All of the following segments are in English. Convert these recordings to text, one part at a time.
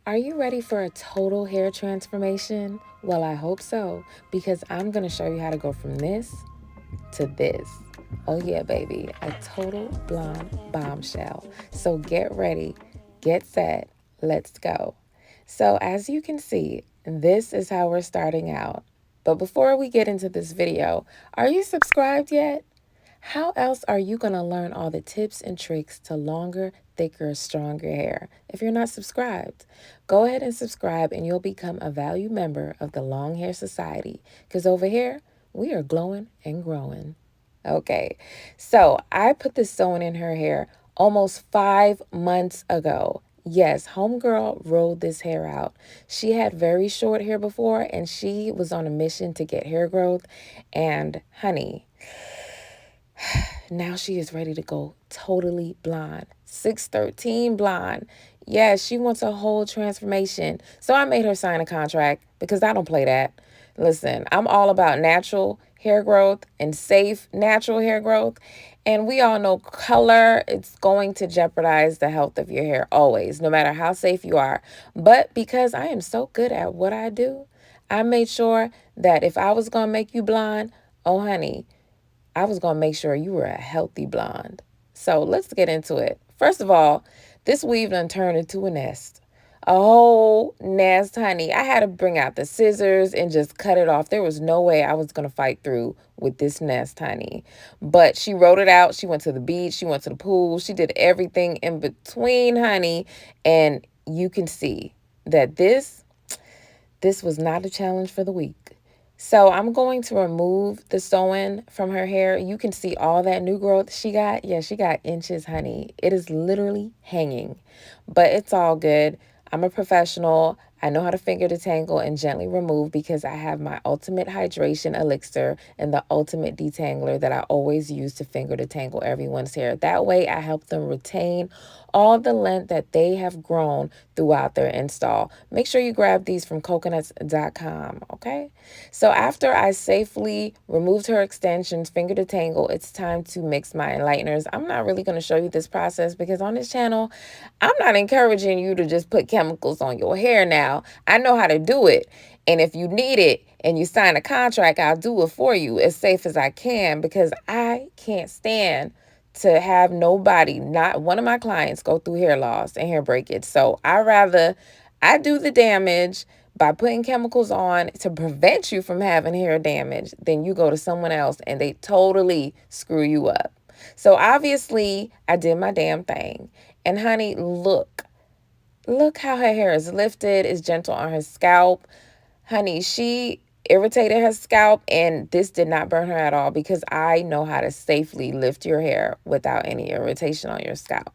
Are you ready for a total hair transformation? Well, I hope so, because I'm going to show you how to go from this to this. Oh, yeah, baby, a total blonde bombshell. So get ready, get set, let's go. So, as you can see, this is how we're starting out. But before we get into this video, are you subscribed yet? How else are you going to learn all the tips and tricks to longer, thicker, stronger hair if you're not subscribed? Go ahead and subscribe and you'll become a valued member of the Long Hair Society because over here, we are glowing and growing. Okay, so I put this sewing in her hair almost 5 months ago. Yes, homegirl rolled this hair out. She had very short hair before and she was on a mission to get hair growth. And honey, now she is ready to go totally blonde. 613 blonde. Yeah, she wants a whole transformation. So I made her sign a contract because I don't play that. Listen, I'm all about natural hair growth and safe natural hair growth. And we all know color, it's going to jeopardize the health of your hair always, no matter how safe you are. But because I am so good at what I do, I made sure that if I was going to make you blonde, oh honey, I was going to make sure you were a healthy blonde. So let's get into it. First of all, this weave done turned into a nest. A whole nest, honey. I had to bring out the scissors and just cut it off. There was no way I was going to fight through with this nest, honey. But she wrote it out. She went to the beach. She went to the pool. She did everything in between, honey. And you can see that this was not a challenge for the weak. So I'm going to remove the sewing from her hair. You can see all that new growth she got. Yeah, she got inches, honey. It is literally hanging, but it's all good. I'm a professional. I know how to finger detangle and gently remove because I have my ultimate hydration elixir and the ultimate detangler that I always use to finger detangle everyone's hair. That way I help them retain all the length that they have grown throughout their install. Make sure you grab these from coconuts.com, okay? So after I safely removed her extensions, finger detangle, it's time to mix my enlighteners. I'm not really going to show you this process because on this channel, I'm not encouraging you to just put chemicals on your hair now. I know how to do it. And if you need it and you sign a contract, I'll do it for you as safe as I can because I can't stand to have nobody, not one of my clients, go through hair loss and hair breakage. So I do the damage by putting chemicals on to prevent you from having hair damage. Then you go to someone else and they totally screw you up. So obviously I did my damn thing. And honey, look how her hair is lifted, is gentle on her scalp. Honey, she irritated her scalp and this did not burn her at all because I know how to safely lift your hair without any irritation on your scalp.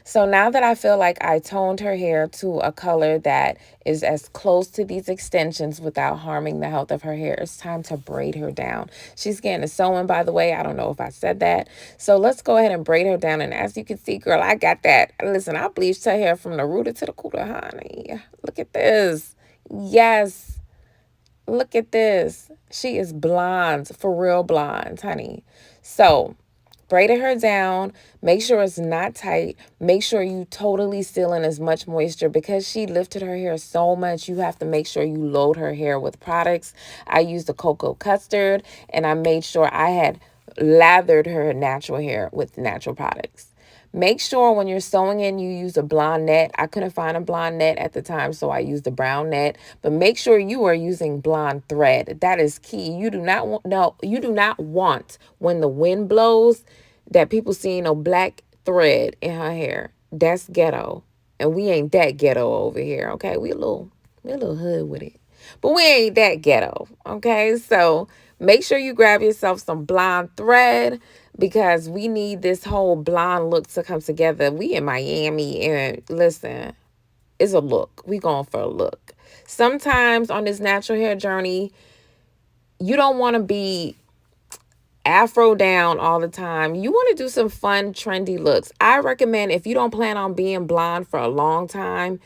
So now that I feel like I toned her hair to a color that is as close to these extensions without harming the health of her hair, it's time to braid her down. She's getting a sewing, by the way. I don't know if I said that. So let's go ahead and braid her down. And as you can see, girl, I got that. Listen, I bleached her hair from the rooter to the cooter, honey. Look at this. Yes. Look at this. She is blonde, for real blonde, honey. So braided her down. Make sure it's not tight. Make sure you totally seal in as much moisture because she lifted her hair so much. You have to make sure you load her hair with products. I used the cocoa custard and I made sure I had lathered her natural hair with natural products. Make sure when you're sewing in, you use a blonde net. I couldn't find a blonde net at the time, so I used a brown net. But make sure you are using blonde thread. That is key. You do not want, no, you do not want when the wind blows that people see no black thread in her hair. That's ghetto. And we ain't that ghetto over here, okay? We a little hood with it. But we ain't that ghetto, okay? So make sure you grab yourself some blonde thread because we need this whole blonde look to come together. We in Miami and listen, it's a look. We going for a look. Sometimes on this natural hair journey, you don't want to be afro down all the time. You want to do some fun, trendy looks. I recommend if you don't plan on being blonde for a long time,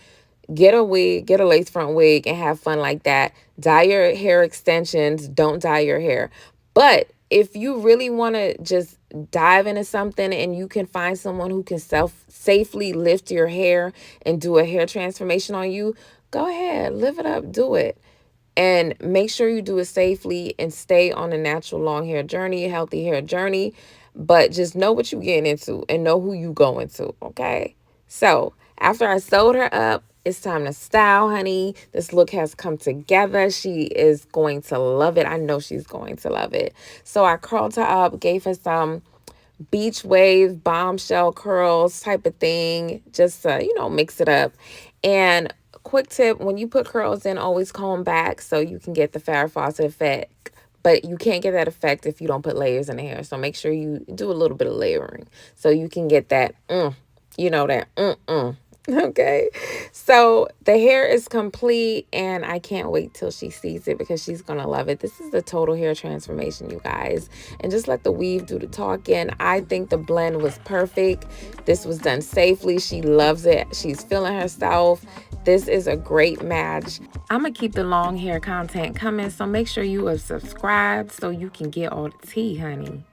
get a wig, get a lace front wig and have fun like that. Dye your hair extensions. Don't dye your hair. But if you really want to just dive into something and you can find someone who can safely lift your hair and do a hair transformation on you, go ahead, live it up, do it. And make sure you do it safely and stay on a natural long hair journey, a healthy hair journey. But just know what you're getting into and know who you going to, okay? So after I sewed her up, it's time to style, honey. This look has come together. She is going to love it. I know she's going to love it. So I curled her up, gave her some beach wave, bombshell curls type of thing, just to, you know, mix it up. And quick tip, when you put curls in, always comb back so you can get the Farrah Fawcett effect. But you can't get that effect if you don't put layers in the hair. So make sure you do a little bit of layering so you can get that, you know, that Okay, so the hair is complete and I can't wait till she sees it because she's gonna love it. This is the total hair transformation, you guys, and just let the weave do the talking. I think the blend was perfect. This was done safely. She loves it. She's feeling herself. This is a great match. I'm gonna keep the long hair content coming, so make sure you are subscribed so you can get all the tea, honey.